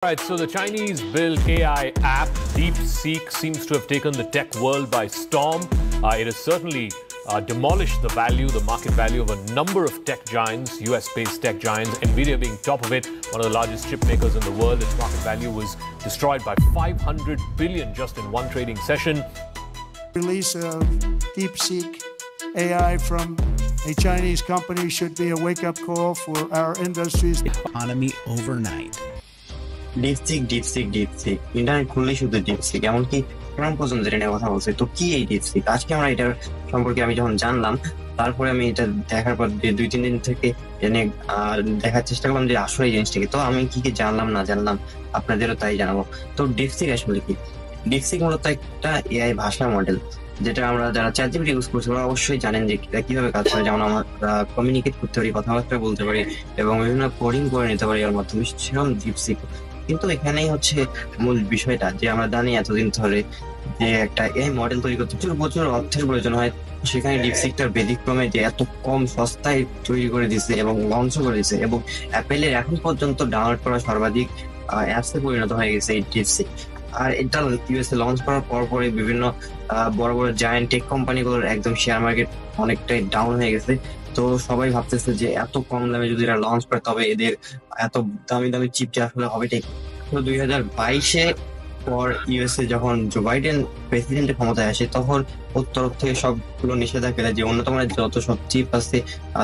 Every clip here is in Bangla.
Right, so the Chinese-built AI app DeepSeek seems to have taken the tech world by storm. It has certainly demolished the market value of a number of tech giants, US-based tech giants, NVIDIA being top of it, one of the largest chip makers in the world. Its market value was destroyed by 500 billion just in one trading session. Release of DeepSeek AI from a Chinese company should be a wake-up call for our industries. Economy overnight. DeepSeek internet খুললেই শুধু ডিপসিক, এমনকি ট্রাম্প পর্যন্ত এটা নিয়ে কথা বলছে। তো কি এই ডিপসিক? আজকে আমরা এটার সম্পর্কে আমি যখন জানলাম, তারপরে আমি এটা দেখার পর 2-3 দিন থেকে এনে দেখার চেষ্টা করলাম যে আসলে এই জিনিসটাকে। তো আমি কি কি জানলাম না জানলাম আপনাদেরও তাই জানাবো। তো ডিপসিক আসলে কি? ডিপসিক মূলত একটা এআই ভাষা মডেল, যেটা আমরা যারা চ্যাটজিপিটি ইউজ করছি ওরা অবশ্যই জানেন যে কিভাবে কাজ করে। যেমন আমরা কমিউনিকেট করতে পারি, কথাবার্তা বলতে পারি এবং বিভিন্ন কোডিং করে নিতে পারি এর মাধ্যমে, সেরকম ডিপসিক। কিন্তু এখানেই হচ্ছে মূল বিষয়টা, যে আমরা জানি এতদিন ধরে যে একটা এই মডেল তৈরি করতে প্রচুর অর্থের প্রয়োজন হয়, সেখানে ডিপসিকটার ব্যতিক্রমে যে এত কম সস্তায় তৈরি করে দিচ্ছে এবং লঞ্চ করে দিচ্ছে, এবং অ্যাপেলের এখন পর্যন্ত ডাউনলোড করা সর্বাধিক অ্যাপসে পরিণত হয়ে গেছে এই ডিপসিক। আর এটা ইউএসএ লঞ্চ করার পরে বিভিন্ন বড় বড় জায়ান্ট টেক কোম্পানিগুলোর একদম শেয়ার মার্কেট অনেকটাই ডাউন হয়ে গেছে। তো সবাই ভাবতেছে যে এত কম দামে যদি এরা লঞ্চ করে তবে এদের এত দামি দামি চিপটা আসলে হবে ঠিক। তো 2022-এ পর ইউএসএ যখন জো বাইডেন প্রেসিডেন্টের ক্ষমতায় আসে, তখন ওর তরফ থেকে সবগুলো নিষেধাজ্ঞা দেয় যে উন্নত মানের যত সব চিপ আছে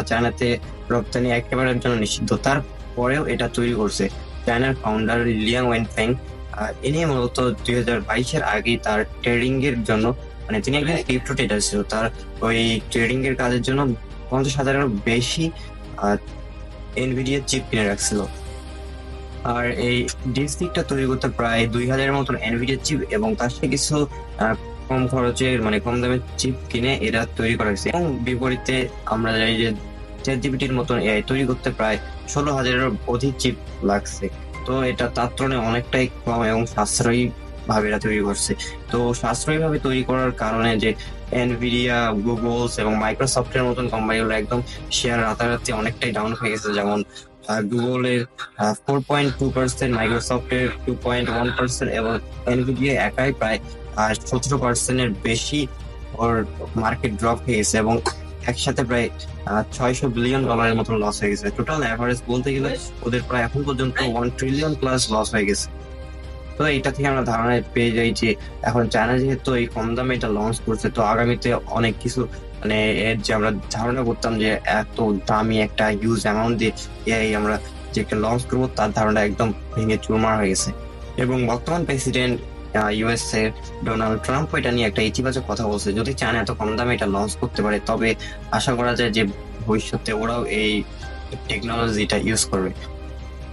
চায়নাতে রপ্তানি একেবারের জন্য নিষিদ্ধ। তারপরেও এটা তৈরি করছে চায়নার ফাউন্ডার লিয়াং ওয়েনফেং। ইনি মূলত 2022-এর আগে তার ট্রেডিং এর জন্য, মানে তিনি একজন ক্রিপ্টো ট্রেডার ছিল, তার ওই ট্রেডিং এর কাজের জন্য 50,000-এরও বেশি এনভিডিয়া চিপ কিনে রাখছিল। আর এই ডিপসিকটা তৈরি করতে প্রায় 2,000-এর মতন এনভিডিয়া চিপ এবং তার সাথে কিছু কম খরচের মানে কম দামের চিপ কিনে এরা তৈরি করা হয়েছে। এবং বিপরীতে আমরা জানি যে চ্যাটজিপিটির মতন এআই তৈরি করতে প্রায় 16,000-এরও অধিক চিপ লাগছে। তো এটা তার তুলনায় অনেকটাই কম এবং সাশ্রয়ী ভাবে এরা তৈরি করছে। তো সাশ্রয়ী ভাবে তৈরি করার কারণে যে এনভিডিয়া, গুগলস এবং মাইক্রোসফটের মতন কোম্পানিগুলো একদম শেয়ার রাতারাতি অনেকটাই ডাউন হয়ে গেছে। যেমন গুগলের 4.2%, মাইক্রোসফটের 2.1% এবং এনভিডিয়া একাই প্রায় 17%-এর বেশি ওর মার্কেট ড্রপ হয়ে গেছে এবং একসাথে প্রায় $600 বিলিয়ন মতন লস হয়ে গেছে। টোটাল অ্যাভারেজ বলতে গেলে ওদের প্রায় এখন পর্যন্ত $1 ট্রিলিয়ন প্লাস লস হয়ে গেছে। তো এটা থেকে আমরা ধারণা পেয়ে যাই যে এখন চায়না যেহেতু এই কম দামে এটা লঞ্চ করছে, তো আগামীতে অনেক কিছু মানে এর যে আমরা ধারণা করতাম যে এত দামি একটা হিউজ অ্যামাউন্ট দিয়ে এই আমরা যে একটা লঞ্চ করবো, তার ধারণা একদম ভেঙে চুরমার হয়ে গেছে। এবং বর্তমান প্রেসিডেন্ট ইউএসএ ডোনাল্ড ট্রাম্প এটা নিয়ে একটা ইতিবাচক কথা বলছে, যদি চায়না এত কম দামে এটা লঞ্চ করতে পারে তবে আশা করা যায় যে ভবিষ্যতে ওরাও এই টেকনোলজিটা ইউজ করবে।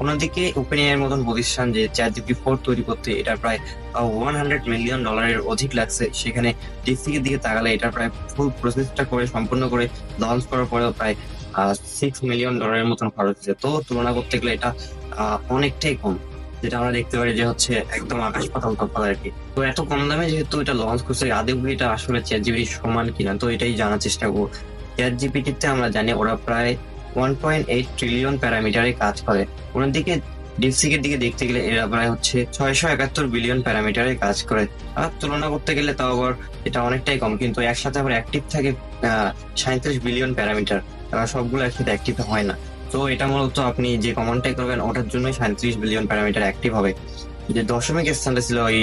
অন্যদিকে ওপেনএআই এর মতন প্রতিষ্ঠান যে চ্যাটজিপিটি 4 তৈরি করতে এটা প্রায় $100 মিলিয়ন অধিক লাগছে, সেখানে ডিপসিকের দিকে তাকালে এটা প্রায় ফুল প্রসেসটা করে সম্পূর্ণ করে লঞ্চ করার পরেও প্রায় $6 মিলিয়ন মতন খরচ হচ্ছে। তো তুলনা করতে গেলে এটা অনেকটাই কম, যেটা আমরা দেখতে পারি যে হচ্ছে একদম আকাশ পাতাল তফাৎ আর কি। তো এত কম দামে যেহেতু এটা লঞ্চ করছে, আদৌ এটা আসলে চ্যাটজিপিটির সমান কিনা, তো এটাই জানার চেষ্টা করবো। চ্যাটজিপিটিতে আমরা জানি ওরা প্রায় 1.8 ট্রিলিয়ন প্যারামিটারে কাজ করে। অন্যদিকে ডিপসিকের দিকে দেখতে গেলে এরা প্রায় হচ্ছে 671 বিলিয়ন প্যারামিটারে কাজ করে। আর তুলনা করতে গেলে তাও আবার এটা অনেকটাই কম, কিন্তু একসাথে আবার অ্যাক্টিভ থাকে 37 বিলিয়ন প্যারামিটার। সবগুলো একসাথে অ্যাক্টিভ হয় না। তো এটা মূলত আপনি যে কমান্ডটাই করবেন ওটার জন্য 37 বিলিয়ন প্যারামিটার অ্যাক্টিভ হবে। যে দশমিক স্থানটা ছিল ওই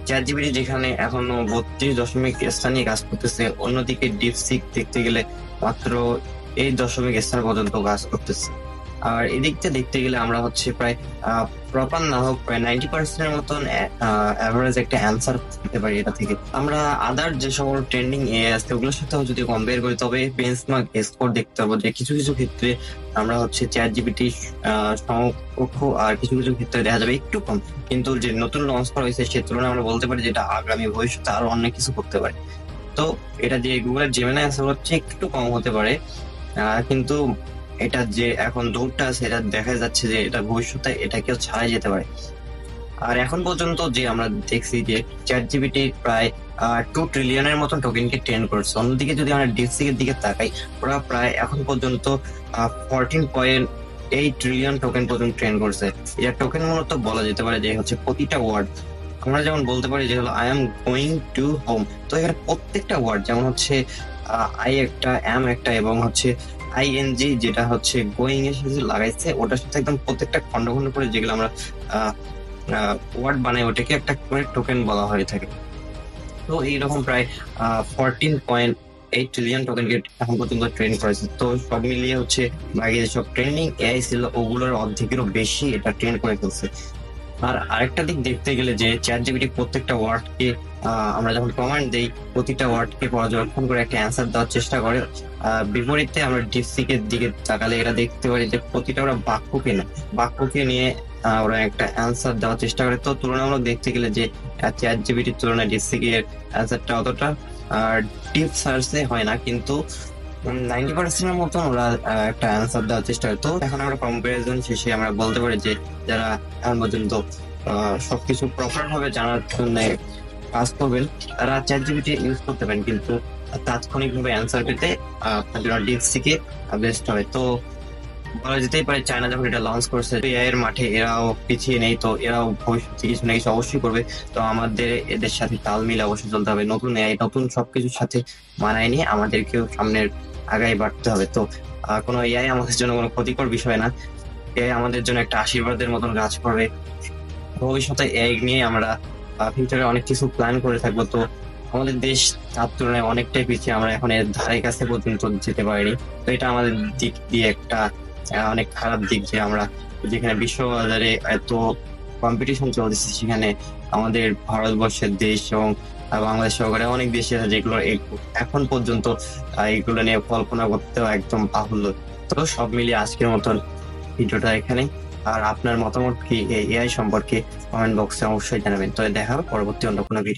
চ্যাটজিপিটি, যেখানে এখনো 32 দশমিক স্থানে কাজ করতেছে। অন্যদিকে ডিপসিক দেখতে গেলে মাত্র এই দশমিক স্থান পর্যন্ত কাজ করতেছে। আর এদিকটা দেখতে গেলে আমরা হচ্ছে প্রায় প্রপার না হোক প্রায় 90%-এর মতন অ্যাভারেজ একটা অ্যান্সার দিতে পারি এটা থেকে। আমরা আদার যে সকল ট্রেন্ডিং এআই আছে ওগুলোর সাথেও যদি কম্পেয়ার করি তবে বেঞ্চমার্ক স্কোর দেখতে পাবো যে কিছু কিছু ক্ষেত্রে আমরা হচ্ছে চ্যাটজিপিটি সমকক্ষ, আর কিছু কিছু ক্ষেত্রে দেখা যাবে একটু কম। কিন্তু যে নতুন লঞ্চ করা হয়েছে সে তুলনায় আমরা বলতে পারি যেটা আগামী ভবিষ্যতে আরো অনেক কিছু করতে পারে। তো এটা যে গুগলের জেমিনাই আছে হচ্ছে একটু কম হতে পারে, কিন্তু এটা যে এখন দৌড়টা আছে এটা দেখা যাচ্ছে যে এটা ভবিষ্যতে এটাকেও ছাড়াই যেতে পারে। আর এখন পর্যন্ত যে আমরা দেখছি যে চ্যাটজিপিটি প্রায় 2 ট্রিলিয়নের মতন টোকেনকে ট্রেন করছে। অন্যদিকে যদি আমরা ডিপসিকের দিকে তাকাই, ওরা প্রায় এখন পর্যন্ত 8 ট্রিলিয়ন টোকেন পর্যন্ত ট্রেন করছে। এটা টোকেন মূলত বলা যেতে পারে যে হচ্ছে প্রতিটা ওয়ার্ড, আমরা যেমন বলতে পারি যে হলো I am going to home, তো এখানে প্রত্যেকটা ওয়ার্ড যেমন হচ্ছে আই একটা, এম একটা, এবং হচ্ছে আইএনজি যেটা হচ্ছে গোয়িং এর সাথে লাগাইছে, ওটার সাথে একদম প্রত্যেকটা খন্ড খন্ড করে যেগুলো আমরা ওয়ার্ড বানাই ওটাকে একটা করে টোকেন বলা হয়ে থাকে। তো এইরকম প্রায় 14.8 ট্রিলিয়ন টোকেনকে এখন পর্যন্ত ট্রেন করেছে। তো সব মিলিয়ে হচ্ছে বাকি যেসব ট্রেন্ডিং এআই ছিল ওগুলোর অর্ধেকেরও বেশি এটা ট্রেন করে ফেলছে। আর আরেকটা দিক দেখতে গেলে যে চ্যাট জিপিটি প্রত্যেকটা ওয়ার্ডকে আমরা যখন কমান্ড দেই প্রতিটা ওয়ার্ডকে পর্যবেক্ষণ করে একটা অ্যান্সার দেওয়ার চেষ্টা করে। বিপরীতে আমরা ডিপসিকের দিকে তাকালে এটা দেখতে পারি যে প্রতিটা ওরা বাক্যকে নিয়ে ওরা একটা অ্যান্সার দেওয়ার চেষ্টা করে। তো তুলনামূলক দেখতে গেলে যে চ্যাট জিপিটির তুলনায় ডিপসিকের অ্যান্সারটা অতটা ডিপ সার্চে হয় না, কিন্তু 90% মতন ওরা একটা অ্যান্সার দেওয়ার চেষ্টা করে। তো এখন আমরা কম্পারিজন শেষে আমরা বলতে পারি যে যারা এখন পর্যন্ত সবকিছু প্রপার ভাবে জানার জন্য কাজ করবেন তারা চ্যাট জিপিটি ইউজ করতে পারেন, কিন্তু তাৎক্ষণিক ভাবে অ্যান্সার পেতে আপনার জন্য ডিপসিকে বেস্ট হবে। তো বলা যেতেই পারে চায়না যখন এটা লঞ্চ করছে এআই এর মাঠে এরাও পিছিয়ে নেই, তো এরাও ভবিষ্যতে কিছু না কিছু অবশ্যই করবে। তো আমাদের এদের সাথে তাল মিলে অবশ্যই চলতে হবে, নতুন এআই নতুন সবকিছুর সাথে মানায় নিয়ে আমাদেরকেও সামনের আগায় বাড়তে হবে। তো কোনো এআই আমাদের জন্য কোনো ক্ষতিকর বিষয় না, এআই আমাদের জন্য একটা আশীর্বাদের মতন কাজ করবে। ভবিষ্যতে এআই নিয়ে আমরা ফিউচারে অনেক কিছু প্ল্যান করে থাকবো। তো আমাদের দেশ তার তুলনায় অনেকটাই পিছিয়ে, আমরা এখন এর ধারে কাছে পর্যন্ত যেতে পারিনি। তো এটা আমাদের দিক দিয়ে একটা অনেক খারাপ দিক যে আমরা যেখানে বিশ্ববাজারে এত কম্পিটিশন চলতেছে সেখানে আমাদের ভারতবর্ষের দেশ এবং বাংলাদেশ সহকারে অনেক দেশে আছে যেগুলো এখন পর্যন্ত এগুলো নিয়ে কল্পনা করতেও একদম বাহুল্য। তো সব মিলিয়ে আজকের মতন ভিডিওটা এখানে। আর আপনার মতামত কি এই এআই সম্পর্কে কমেন্ট বক্সে অবশ্যই জানাবেন। তো দেখা হবে পরবর্তী অন্য কোনো ভিডিও।